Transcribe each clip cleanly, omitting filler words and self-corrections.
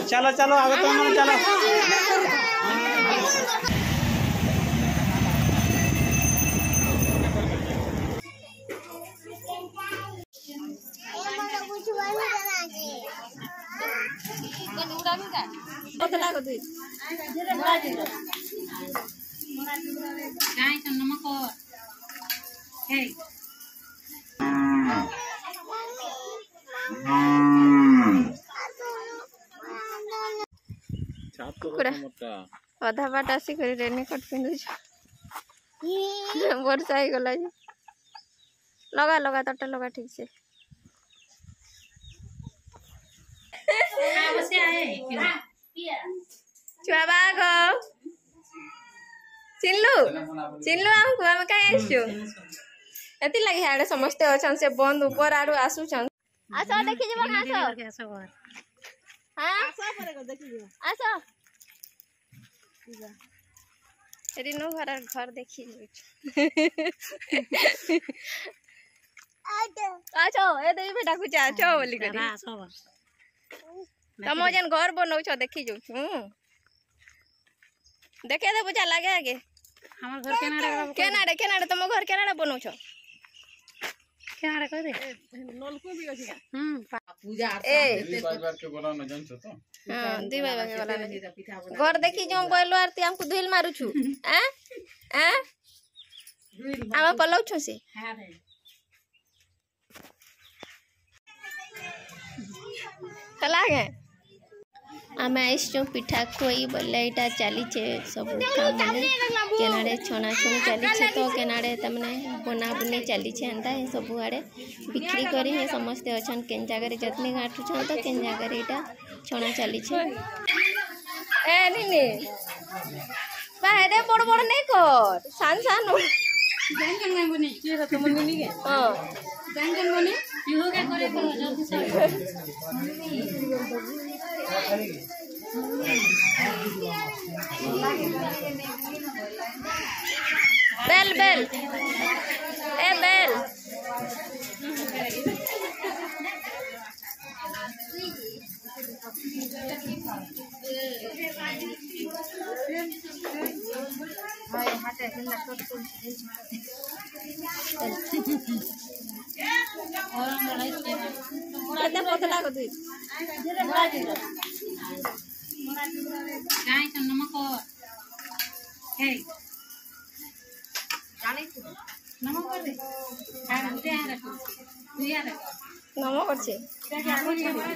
चलो चलो आगे तो मन चलो अधा बाट आसिक रेनकोट पिंधु वर्षा हो गला लगा लगा तट लगा ठीक से छुआ बाग चिन्लु चिन्लु हमको हम कहीं आसु एति लगी हाड़े समस्ते अछन से बंद ऊपर आडू आसु छन आसो देखि जेबो आसो हां आसो परे को देखि जेबो आसो रिनु घर देखी आछो ए देई बेटा कुछ आछो बोली करी तम जन घर बनौ छ देखी जो देखे दे बुझा लागे आगे हमर घर केनाडे केनाडे तुम घर केनाडे बनौ छ केनाडे कह दे नलको भी अछि पूजा ए बार के बोला न जन छ तो हां दी बाबा के बोला न घर देखी जो बोलो आरती हमको धुल मारू छु हैं हैं आमा पलौ छु से हां रे कला गे आमे आइसो पिठा खोई बोले एटा चली छे सब काम माने केनाडे छना छन चली छे तो केनाडे तमने बना बने चली छे अंदा सब आड़े बिक्री करी है समस्त अछन केन जगह रे जतनी गाठू छ तो केन जगह रे एटा छना चली छे ए निनी बाहेरे बड़ बड़ नहीं कर सान सान बैंगन में बने के रे तुम निनी के हां बैंगन बने इहो के करे तो जल्दी से बेल बेल ए बेल हाय हाथे हिंदा टोट टोट और मलाई के केते पतला को दे गाय त नमक हे जाने नमक कर दे आ उठे आ रख तू या रख नमक करछे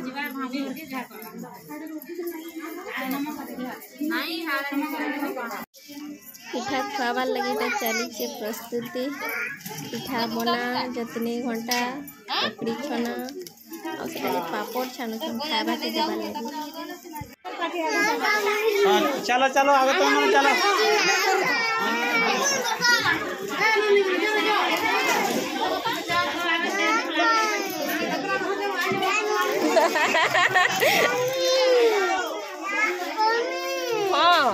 जीवा भाभी होती जा नमक कर दे नहीं हां नमक कर पिठा खावार लगी चली छे प्रस्तुति पिठा बना जतनी घंटा पकड़ी छना और से पापड़ छानु छन खाबा के देबा लगी चलो चलो आगे तो मन चलो हां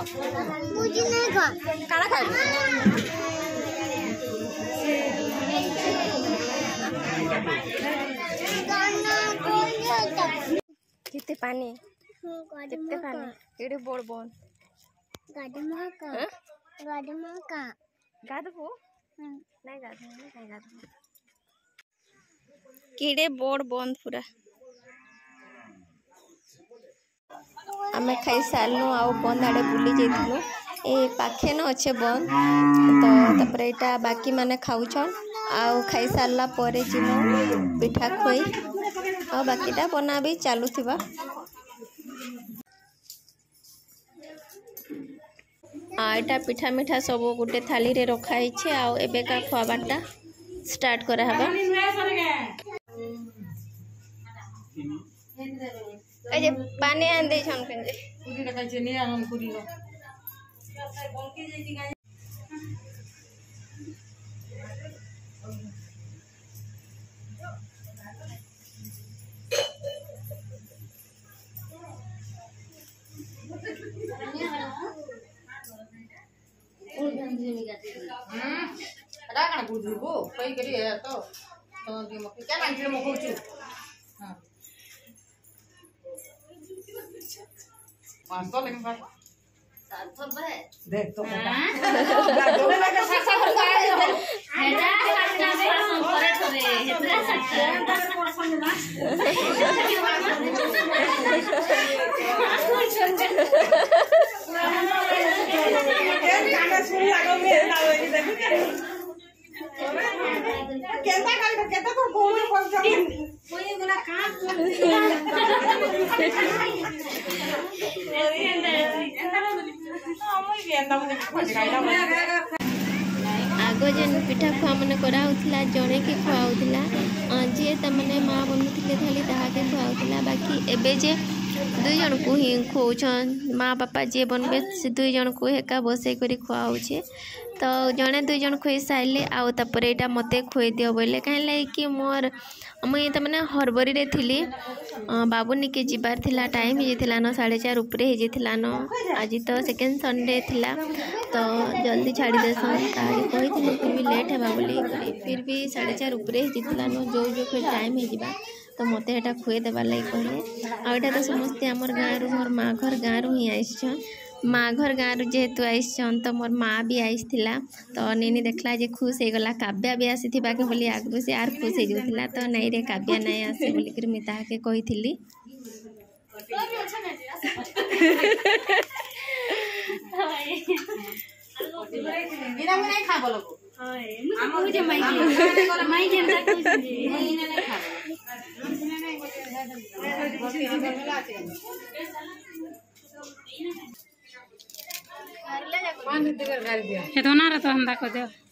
मुझे नहीं खा काना खाए कितने पानी कितने पानी केड़े बोड़ बोन गाडमा का गादबो नहीं गादबो कीड़े बोड़ बंद पूरा आमे खाई सारनु आउ बंद आड़े बुली जाइथिलु ए पाखे न अच्छे बंद तो तपरे एटा बाकी माने खाउछन आउ खाई सारला परे जिमु पिठा खोई आ बाकीटा बना भी चालू थिबा आटा पिठा मिठा सब गोटे थाली रे रखाई छे आउ एबे का खवाबाटा स्टार्ट करा हबा ए जे पानी आन दे छन केजे पूरी का जे ने आन पूरी रो बंकी जेती गाय रागण गुडू को कई करी है तो देख तो आग जेन पिठा खुआ मैंने कराउला जड़े के खुआउला जी तमने माँ बनूले खाली ताके खुआउला बाकी एबे जे दुई जन को ही खुआउछन माँ बापा जी बनबे से दुई जन को एका बसई कर खुआउछे तो जड़े दुई जन खुई सारे आउ तापर यहाँ मत खुई दियो बोले कहीं कि मोर मुई तमने हरबरी रे थिली बाबुनी के जीवार थिला टाइम हो जाता न 4:30 उपरे हो जाता न आज तो सेकेंड संडे थिला तो जल्दी छाड़ी देसन ताकि कही फिर भी लेट है बोली फिर भी 4:30 उपरे हो जाता न जो फिर टाइम हो जावा तो मत यहाँ खुए देवार लगे कहले आटा तो समस्ते आमर गाँव मोर माँ घर गाँव ही आईछन माँ घर गाँव जेहेतु आईछन तो मोर माँ भी आईला तो नीनी देखला जे खुश हो गला काव्या भी आसी के बोली आगु से आर खुश हो जाता तो नहीं रे काव्या नहीं आसे बोलिक मुझे ताके कही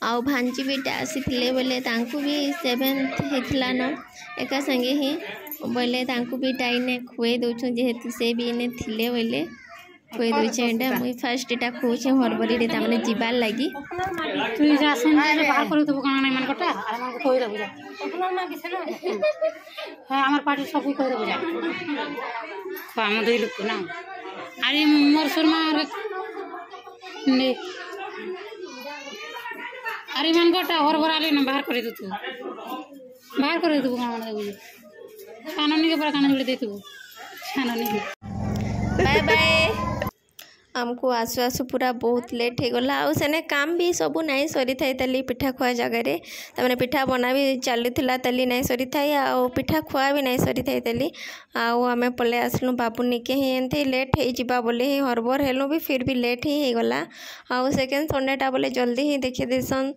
आउ भांजी बेटा आसी बोले भी 7th होता न एका संगे ही बोले भी टाइने खुए दौन जेहेतु से भी इने थिले बोले खुए दौचे एटा मुई फर्स्ट एटा खुचे हरबरी रे तामाने जीवार लागी तू जा सुन जे बाहर कर तू काना नहीं मन कटा आ मन को कहि दबु जा अपना ना किसे ना हां हमर पार्टी सब कहि दबु जा खा हम दुई लोग ना अरे मोर सुरमा ने अरे मन कटा हरबरा ले ना बाहर कर दे तू बाहर कर दे तू काना मन दबु कानूनी के पर काना जोड़ दे तू कानूनी बाय बाय आमको आसु आसु पूरा बहुत लेट हो गला आउ सेने काम भी सबू नहीं सरी थाई तली पिठा खुआ जगह रे तमने पिठा बना भी चलुला तली नहीं सरी थाई आउ पिठा खुआ भी नहीं सरी थाई तली आउ आमे पले आसलु बाबुनी के ही एंते लेट हो जिबा बोले ही हरबर हेलु भी फिर भी लेट ही गला आउ सेकेंड संडे टा बोले जल्दी ही देखि देसन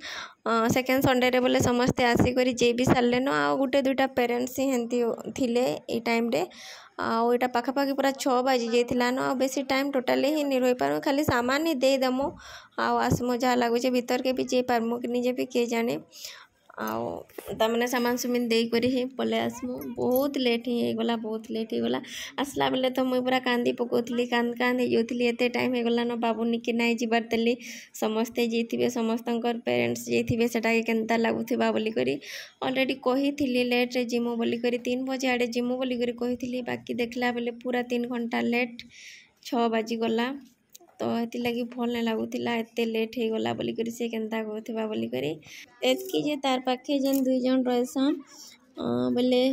सेकेंड संडे रे बोले समस्ते आसिक जे भी सारे न आउ गोटे दुईटा पेरेंट्स ही हेंती थिले ए टाइम रे आउ यहाँ पाखापाखि पूरा 6 बाजी जाइला न आ बेसी टाइम टोटाली ही नहीं रही पार खाली सामान ही देदेमु आसमु जहाँ लगुचे भीतर के भी जे पारमु कि निजे भी किए जाने आउ तमने सामान सुमिन दे करी ही पले आसमु बहुत लेट ही गला बहुत लेट ही गला आसला बेले तो मुई पूरा कांदी पकोथली कांद कांद हो जाती एते टाइम हो गला न बाबुनी के नहीं जीवार तेली समस्ते जाइए समस्तंकर पेरेंट्स जाइए सेटा केनता लगुवा बोलिकी अलरेडी कही लेट रे जिमु बोलिकी 3 बजे आड़े जिमु बोलिकी कही बाकी देखला बेले पूरा 3 घंटा लेट 6 बाजी गला तो ये लगी भल नहीं लगुला एत लेट हो गला बोलिकी से केनता कहूबा बोलिकी एतकी जे तार पाखे जेन 2 जन रहीसन बोले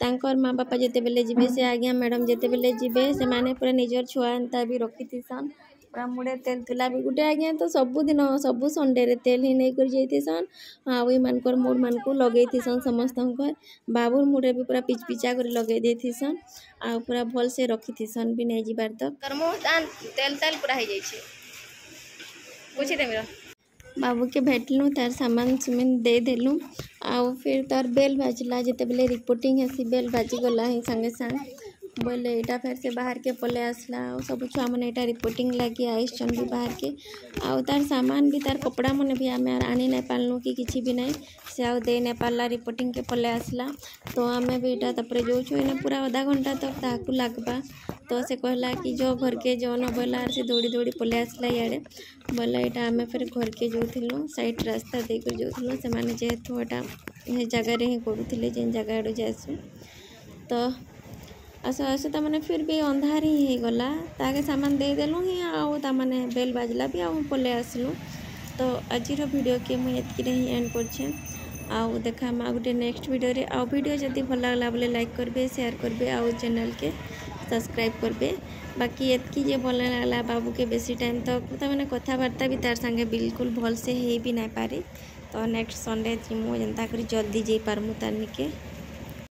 तांकर माँ बापा जिते बेले जीवे से आज्ञा मैडम जिते बेले जीवे से माने पूरा निजर छुआ एंता भी रखीथीसन पूरा मुड़े तेल तुला भी गोटे आज्ञा तो सबुदिन सबू संडे रे तेल ही नहीं कर जाइथीसन आउ मानकर मुड़ मान को लगेथीसन समस्तंकर बाबूर मुड़े भी पूरा पिच पिचा कर लगे देथीसन आ पूरा भल से रखीथीसन भी नहीं जीवार तक तेल तेल पूरा हो जाइए बुझी दे मेरा बाबू के भेटलु तार सामान सुमिन दे देलु आउ फिर तार बेल बाजला जिते बेले रिपोर्टिंग है बेल बाजी गला ही संगे संग बोले यहाँ फिर से बाहर के पले आसला सब छुआ मैंने यहाँ रिपोर्टिंग लगी आईसन भी बाहर के आउ तार सामान भी तार कपड़ा मैंने भी आम आनी नहीं पार्लु कि किसी भी नहीं से आउ दे नहीं पार्ला रिपोर्टिंग के पले आसला तो आम भी यहाँ तापर जो छुए पूरा आधा घंटा तक ताकू लगवा तो से कहला कि जो घर के जो न बोला से दौड़ी दौड़ी पले आसला इे बोला यहाँ आम फिर घर के जो थिलु साइड रास्ता देकर जो थिलु से माने जेहेतु ये जगह ही करूँ जेन जगह आड़ जासु तो आसु आसु तमाने फिर भी अंधार ही गला ताके सामान दे देलु ही आउ तमाने बेल बाजला भी आउ पले आसलु तो आज वीडियो के मुझे एतकी ही एंड कर आउ देखा आ गोटे नेक्स्ट वीडियो रे आउ वीडियो जदि भल लगला बोले लाइक करबे शेयर करबे आउ चैनल के सब्सक्राइब करबे। बाकी एतकी जे भल लगला बाबू के बेसी टाइम तक मैंने कथबार्ता भी तार संगे बिल्कुल भल से ही भी नहीं पारी। तो नेक्स्ट संडे जीमु जेनता करी जल्दी जे पारमु तार निके।